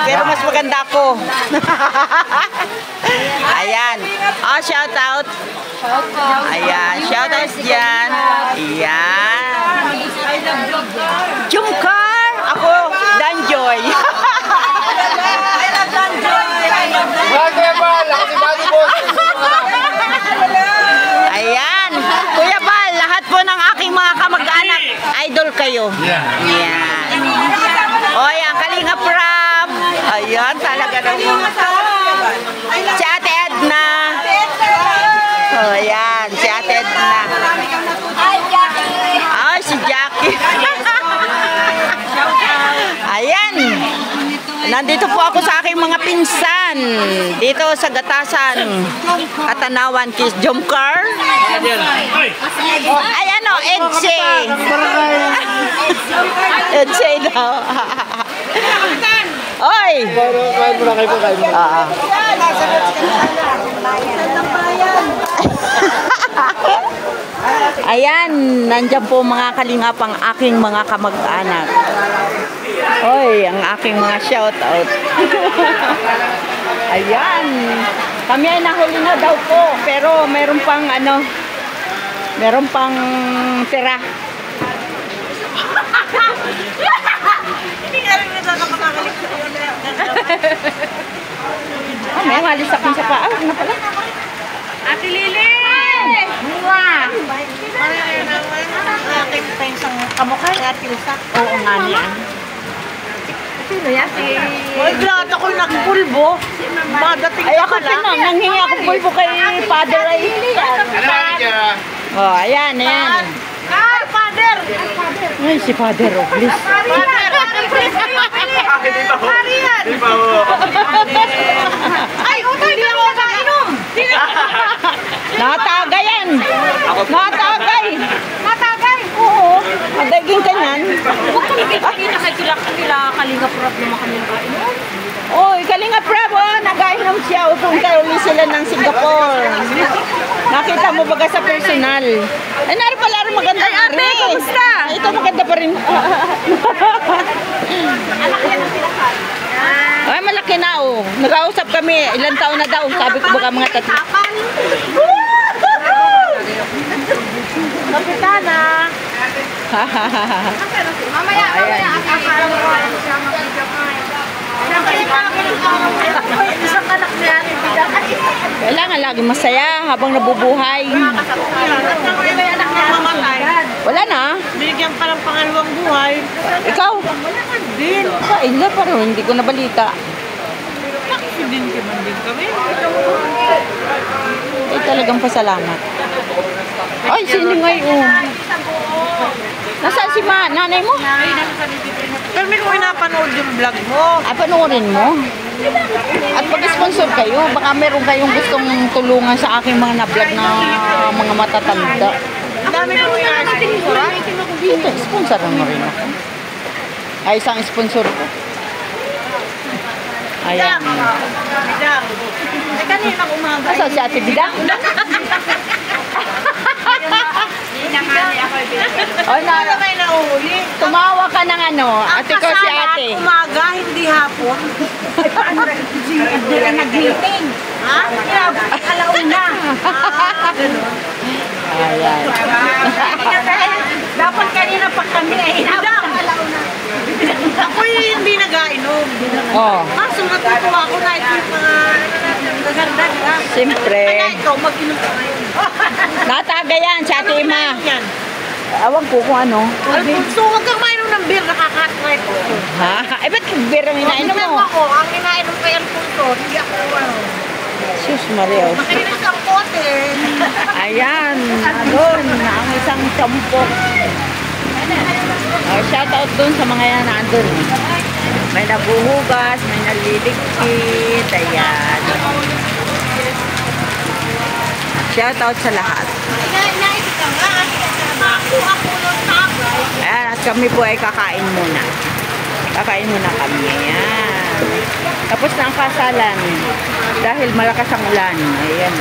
pero mas maganda ako. Ayan. Oh, shout out. Ayan, shout out dyan. Ayan. Jumcar. Ako, Danjoy. Ayan. Kuya Bal, lahat po ng aking mga kamag-anak, idol kayo. Ayan. O, ayan, Kalinga Prab. Ayan, talaga naman. Si Ate Edna. O, ayan, si Ate Edna. Ay, si Jackie. Ayan. Nandito po ako sa aking mga pinsan. Dito sa Gatasan. Katanawan, Kiss Jomcar. Ayan o, Edse. Edse daw. Oy! Kain muna kayo po, kain muna. Ayan, nandiyan po mga kalingap ang aking mga kamag-anak. Hoy, ang aking mga shoutout. Ayan. Kami ay nahuli na daw po, pero meron pang ano, meron pang tira. Hindi nga rin nakakakalik sa may malis sa pinsa pa. Ano pala? Ate Lili! Mua! Aking pensang kamukha ni Ate Lisa. Oo nga niya. Sino yan? Ay, lahat ako nagpulbo. Madating ay, ako pala. Nanghingi ako pulbo kay Father ay yan. Oh, ayan, ayan. Ay, Father! Ay, si Father, oh, please. Father! Ay, utay, hindi ako nakainom! Natagay yan! Natagay! Natagay! Oo. Madaging ka yan. Huwag kami kayo kanila Kalinga Prab naman kami nakainom. Oy, Kalinga Prab, oh, nag-ainom siya. Upunta ulit sila ng Singapore. Nakita mo baga sa personal. Ay, narin pala rin maganda na rin. Ay, kamusta? Ito maganda pa rin. Ay, malaki na, oh. Nag-ausap kami. Ilang taon na daw. Sabi ko baga mga tatlo. Kapitana. Mamaya, mamaya. Isang anak na yan. Kailangan lagi masaya habang nabubuhay. Wala na. Binigyan pa ng pangalawang buhay. Ikaw? Din. Ila parang hindi ko nabalita. Din kami. Ay, talagang pasalamat. Ay, sino ngayon? Nasaan si nanay mo? Pero may kung napanood yung vlog mo. Ay, panoorin mo. At pag-sponsor kayo, baka meron kayong gustong tulungan sa aking mga na-vlog na mga matatanda. Ang dami ko yung Dito, sponsor mo rin ako. Ay, isang sponsor ko. Ayan. Bidang. Eh, kanina umaga. Nasaan si Ate Bidang? Oh, Ano kayo nauhuli? tumawa ka ng ano, ate ko si ate. Umaga, hindi hapon. Hindi ka nag-meeting. Ha? Alauna. Ayan. Dapat kanina pa kami ay alauna. Ako hindi nag-ainom. Oh, Natutuwa ako na ito yung mga gaganda, di ba? siyempre. Kaya ikaw, mag-inom ka ngayon. Nataga yan si Ate Ima. Yan. Awan ko kung ano. Alfonso, huwag kang mainom ng beer, nakaka-try ko. Ha? Eh, ba't beer ang inainom mo? Ako, ang inainom kay Alfonso, hindi ako, Sus Maria. makinis ang kote. Ayan. Doon, ang isang tampok. Oh, shout out doon sa mga yan nandun. May nabuhugas, may naliligpit. Ayan. Shout out sa lahat. Ayan, at kami po ay kakain muna. Kakain muna kami. Ayan. Tapos na ang kasalan. Dahil malakas ang ulan. Ayan.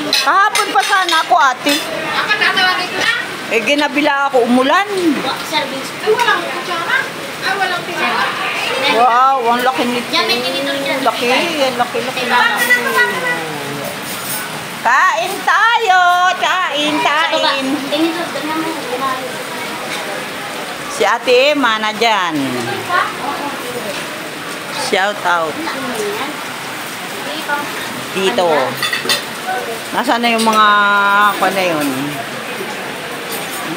Kahapon pa sana ako, ate. Eh, ginabila ako umulan. Service. Ay, walang kutsara. Ay, walang kutsara. Wow, ang laki nito. Yan, may tinidor dyan. Laki, ang laki. Kain tayo! Kain. Tinidor, ganyan mo. Si Ate Emma na dyan. Shout out. Dito. Nasaan na yung mga na yun?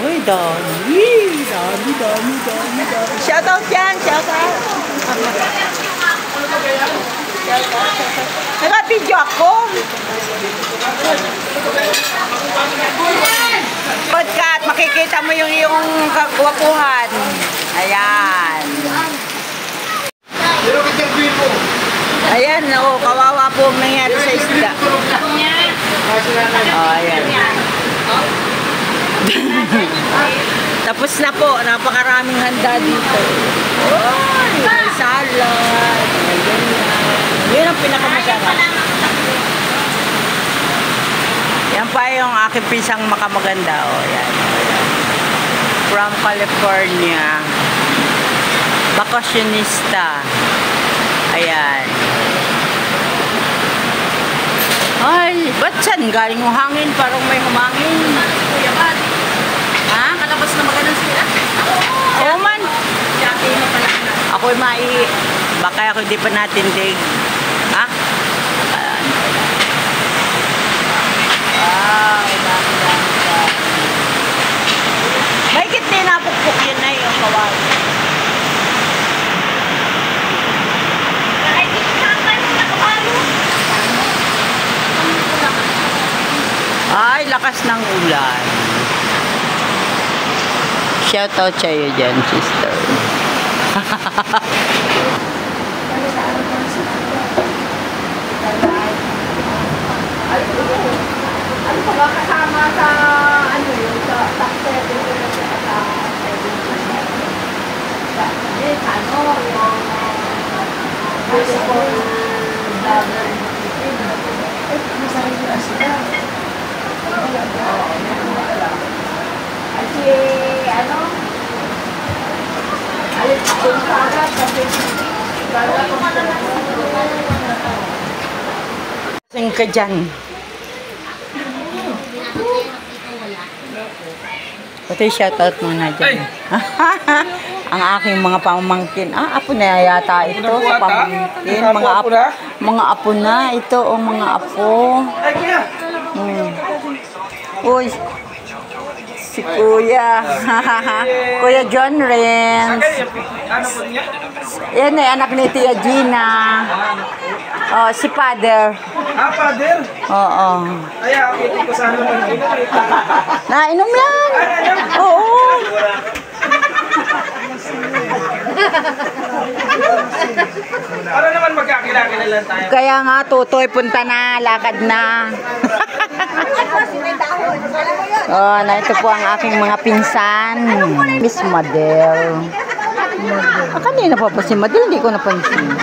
Uy, dami. Shout out dyan, shout out. Naka-video ako. Podcast, makikita mo yung iyong kagwapuhan. Ayan. Ayan, oh, kawawa po ang nangyari sa isda. Oh, ayan. Tapos na po, napakaraming handa dito. Oh, may salad. Yun ang pinakamasarap. Yan pa yung aking pisang makamaganda. Oh, yan. From California. Bakasyonista. Ayan. Ay, ba't saan galing yung hangin? Parang may humangin. Kuya Bad. Ha? Kalabas na magandang sila. Oo man. Dati na pala. Ako'y baka ako di pa natindig. Ha? Ayan. Wow, dami. May kitli na pukpuk yun na yung kawawa. Kahit hindi kakay mo nakabalo. Ay, lakas ng ulan. Shout out sa'yo dyan, sister. Ano pa ba kasama sa ano yun? Sa top 7 yun na siya kasama sa 7. Ano? Baseball vlogger. Masarap yung sila. Kasi ano? Alit yung kagat kasi kagat kung Sing ka dyan. Pati shoutout muna dyan. Ang aking mga pamangkin. Apo na yata ito sa pamangkin. Mga apo na. Ito o mga apo. Uy. Si Kuya. Kuya John Renz. Yan ay anak ni Tia Gina. Oh, si Father. Father? Oo. Ay, akitin ko sana ng Nainom yan. Oo. Para naman magkakilala lang tayo. Kaya nga, Tutoy, punta na, lakad na. Oh, na ito po ang aking mga pinsan. Miss Madel. Kanina pa si Madel, hindi ko napansin.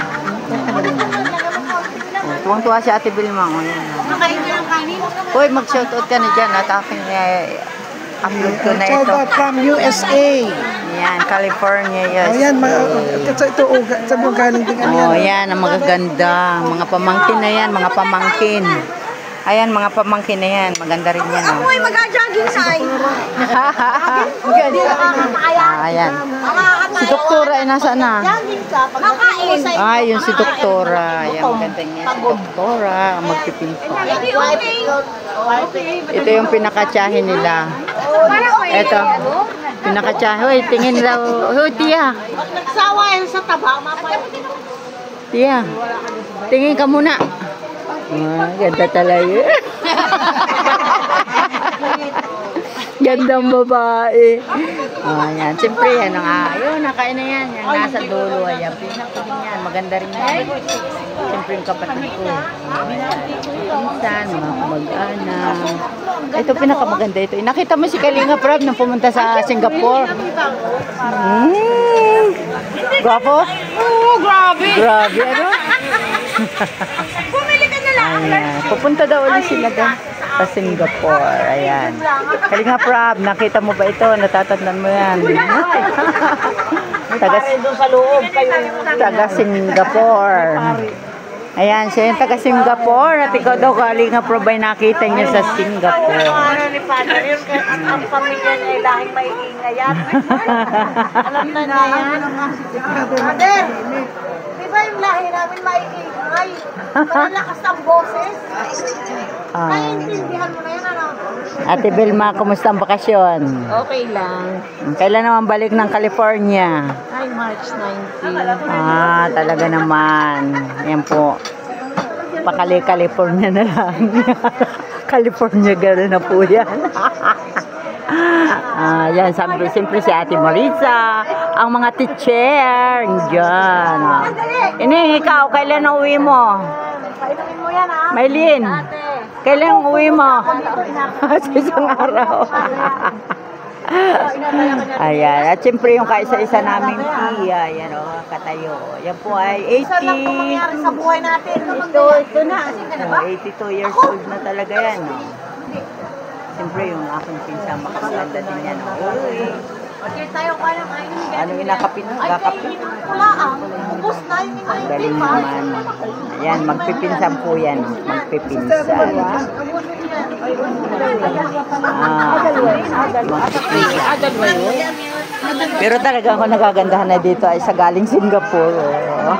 Tuwang-tuwa si Ate Vilma. Makain ka ng kanin? Uy, mag-shoutout ka na dyan at aking upload ko na ito. Shoutout from USA. Yan, California, yes. Oh, yan. Ito, sa mga galing din. Oh, yan, ang magaganda. Mga pamangkin na yan, mga pamangkin. Ayan, mga pamangkin na yan. Maganda rin yan. Oh. Amoy, mag-jogging sign. Ayan. Si Doktora ay nasa na? Jogging ka. Makain. Ay, yun si Doktora. Ayan, maganda niya. Si Doktora, magpipinto. Ito yung pinakatsahin nila. Ito. Pinakatsahin. Uy, tingin daw. Uy, Tia. Pag nagsawa yan sa taba, mapayag. Tia, tingin ka muna. Ganda talaga. Gandang babae. Ayan. Siyempre, yan ang yun, nakain na yan. Yan, nasa dulo. Ayan, pinakain yan. Maganda rin yan. Siyempre, yung kapatid ko. Minsan, mga kamag-anak. Ito, pinakamaganda ito. Nakita mo si Kalinga Prab nang pumunta sa Singapore. Gwapo? Oo, grabe. Grabe, ano? Bumili ka na lang. Ayan. Pupunta daw ulit sila doon. sa Singapore. Ayan. Kalinga Prab, nakita mo ba ito? Natatandaan mo yan. Doon sa loob kayo. Taga Singapore. Ayan, siya yung taga Singapore. At ikaw daw, Kalinga Prab, ay nakita niya sa Singapore. Ano ni Father, yung ang pamilya niya ay lahing maiingay yan. Alam na niya yan. Father, di ba yung lahi namin maiingay? Malalakas ang boses. Naiintindihan mo na yan, ano? Ate Vilma, kumusta ang bakasyon? Okay lang. Kailan naman balik ng California? Ay, March 19. Talaga naman. Yan po. California na lang. California, gano'n na po yan. Yan, siyempre si Ate Marisa, ang mga teacher, dyan. Ini, ikaw, kailan uwi mo? Painumin mo yan, ha? Maylin, kailan uwi mo? Sa isang araw. Ayan, at siyempre yung kaisa-isa naming tiya, yan o, katayo. Yan po ay 80. Isa lang po mangyari sa buhay natin. Ito na. 82 years old na talaga yan, no? Siyempre yung aking pinsa makasanda din yan. Uy, Okay tayo kaya kainin. ano inakapit? Ay, kainin ang pulaang. Ubus na yung Ang inainin galing pa. naman. Ayan, magpipinsan po yan. Magpipinsan. Magpipinsan. Pero talaga ako nagagandahan na dito ay sa galing Singapore. Oh.